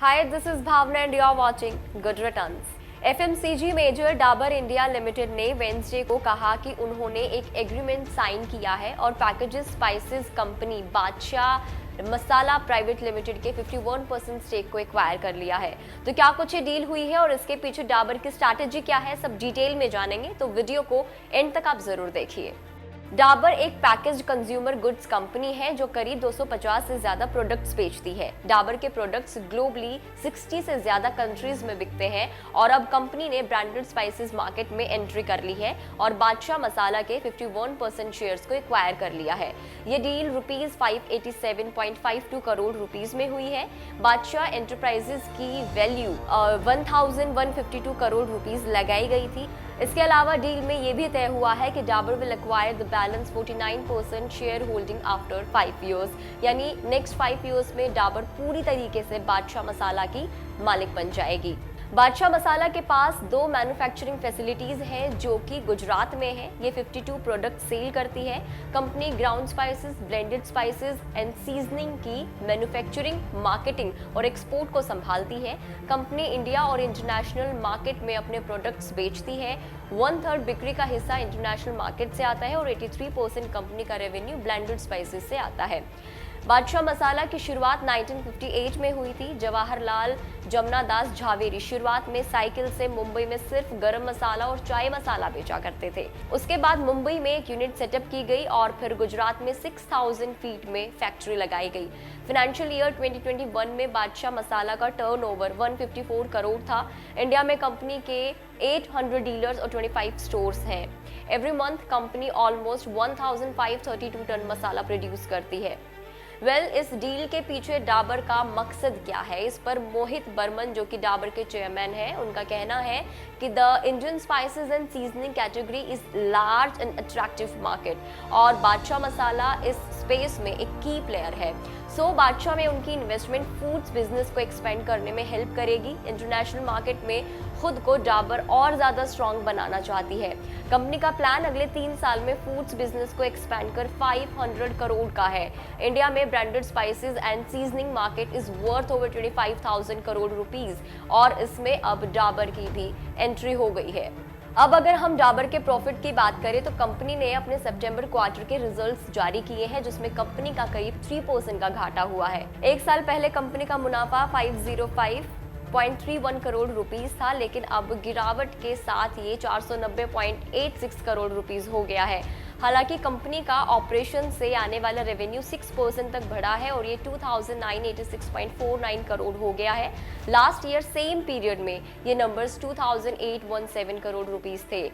Hi, this is Bhavna and you are watching Good Returns. FMCG major Dabur India limited ने Wednesday को कहा कि उन्होंने एक एग्रीमेंट साइन किया है और पैकेजेस स्पाइसेस कंपनी बादशाह मसाला प्राइवेट लिमिटेड के 51% स्टेक को एक्वायर कर लिया है। तो क्या कुछ ये डील हुई है और इसके पीछे डाबर की स्ट्रैटेजी क्या है, सब डिटेल में जानेंगे, तो वीडियो को एंड तक आप जरूर देखिए। डाबर एक पैकेज्ड कंज्यूमर गुड्स कंपनी है जो करीब 250 से ज्यादा प्रोडक्ट्स बेचती है। डाबर के प्रोडक्ट्स ग्लोबली 60 से ज्यादा कंट्रीज में बिकते हैं और अब कंपनी ने ब्रांडेड स्पाइसेस मार्केट में एंट्री कर ली है और बादशाह मसाला के 51% शेयर्स को एक्वायर कर लिया है। ये डील रुपीज 587.52 करोड़ रुपीज में हुई है। बादशाह एंटरप्राइजेस की वैल्यू 1152 करोड़ रुपीज लगाई गई थी। इसके अलावा डील में ये भी तय हुआ है कि Dabur will acquire the balance 49% share holding after 5 years, यानी नेक्स्ट 5 इयर्स में डाबर पूरी तरीके से बादशाह मसाला की मालिक बन जाएगी। बादशाह मसाला के पास 2 मैन्युफैक्चरिंग फैसिलिटीज हैं जो कि गुजरात में है। ये 52 प्रोडक्ट सेल करती है। Company ground spices, blended spices and seasoning की मैन्युफैक्चरिंग, मार्केटिंग और एक्सपोर्ट को संभालती है। कंपनी इंडिया और इंटरनेशनल मार्केट में अपने प्रोडक्ट्स बेचती है। 1/3 बिक्री का हिस्सा इंटरनेशनल मार्केट से आता है और 83% कंपनी का रेवेन्यू ब्लेंडेड स्पाइसेस से आता है। बादशाह मसाला की शुरुआत 1958 में हुई थी। जवाहरलाल जमनादास झावेरी शुरुआत में साइकिल से मुंबई में सिर्फ गरम मसाला और चाय मसाला बेचा करते थे। उसके बाद मुंबई में एक यूनिट सेटअप की गई और फिर गुजरात में 6000 फीट में फैक्ट्री लगाई गई। फाइनेंशियल ईयर 2021 में बादशाह मसाला का टर्नओवर 154 करोड़ था। इंडिया में कंपनी के 800 डीलर्स और 25 स्टोर्स हैं। Every month company almost 1532 ton मसाला प्रोड्यूस करती है। इस डील के पीछे डाबर का मकसद क्या है, इस पर मोहित बर्मन जो कि डाबर के चेयरमैन हैं, उनका कहना है कि the Indian spices and seasoning category is large and attractive market और बादशाह मसाला इस स्पेस में एक की प्लेयर है। सो बादशाह में उनकी इन्वेस्टमेंट फूड्स बिजनेस को एक्सपेंड करने में हेल्प करेगी। इंटरनेशनल मार्केट में खुद को डाबर और ज्यादा स्ट्रॉन्ग बनाना चाहती है। कंपनी का प्लान अगले 3 साल में फूड्स बिजनेस को एक्सपेंड कर 500 करोड़ का है। इंडिया में branded spices and seasoning market is worth over 25,000 crore rupees और इसमें अब डाबर की भी एंट्री हो गई है। अब अगर हम डाबर के प्रॉफिट की बात करें तो कंपनी ने अपने सितंबर क्वार्टर के रिजल्ट्स जारी किए हैं जिसमें कंपनी का करीब 3% का घाटा हुआ है। एक साल पहले कंपनी का मुनाफा 505.31 करोड़ रुपीस था, लेकिन अब गिरावट के साथ ये 490.86 करोड़ रुपीस हो गया है। हालांकि कंपनी का ऑपरेशन से आने वाला रेवेन्यू 6% तक बढ़ा है और ये 2986.49 करोड़ हो गया है। लास्ट ईयर सेम पीरियड में ये नंबर्स 2817 करोड़ रुपीस थे।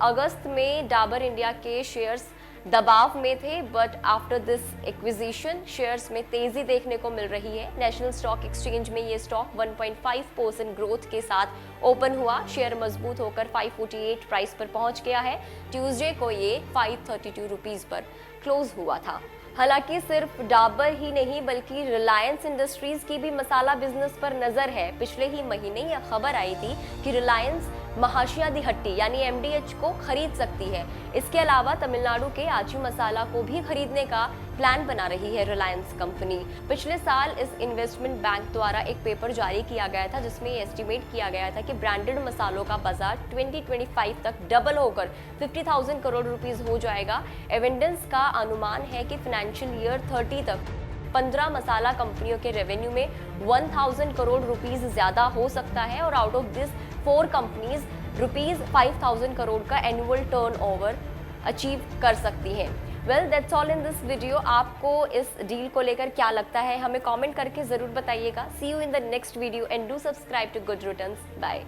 अगस्त में डाबर इंडिया के शेयर्स दबाव में थे, but after this acquisition shares में तेजी देखने को मिल रही है। नेशनल स्टॉक एक्सचेंज में ये स्टॉक 1.5% ग्रोथ के साथ ओपन हुआ। शेयर मजबूत होकर 548 प्राइस पर पहुंच गया है। ट्यूसडे को ये 532 रुपीस पर क्लोज हुआ था। हालांकि सिर्फ डाबर ही नहीं बल्कि रिलायंस इंडस्ट्रीज की भी मसाला बिजनेस पर नजर है। पिछले ही महीने यह खबर आई थी कि रिलायंस महाशियादिहट्टी यानी MDH को खरीद सकती है। इसके अलावा तमिलनाडु के आची मसाला को भी खरीदने का प्लान बना रही है रिलायंस कंपनी। पिछले साल इस इन्वेस्टमेंट बैंक द्वारा एक पेपर जारी किया गया था जिसमें एस्टिमेट किया गया था कि ब्रांडेड मसालों का बाजार 2025 तक डबल होकर 50,000 करोड़ रुपीस हो जाएगा। एविडेंस का अनुमान है कि फाइनेंशियल ईयर 30 तक 15 मसाला कंपनियों के रेवेन्यू में 1000 करोड़ रुपीस ज्यादा हो सकता है और out of this 4 companies rupees 5000 crore का एनुअल टर्नओवर अचीव कर सकती हैं। That's all in this video. आपको इस डील को लेकर क्या लगता है हमें कमेंट करके जरूर बताइएगा। See you in the next video and do subscribe to Good Returns. Bye.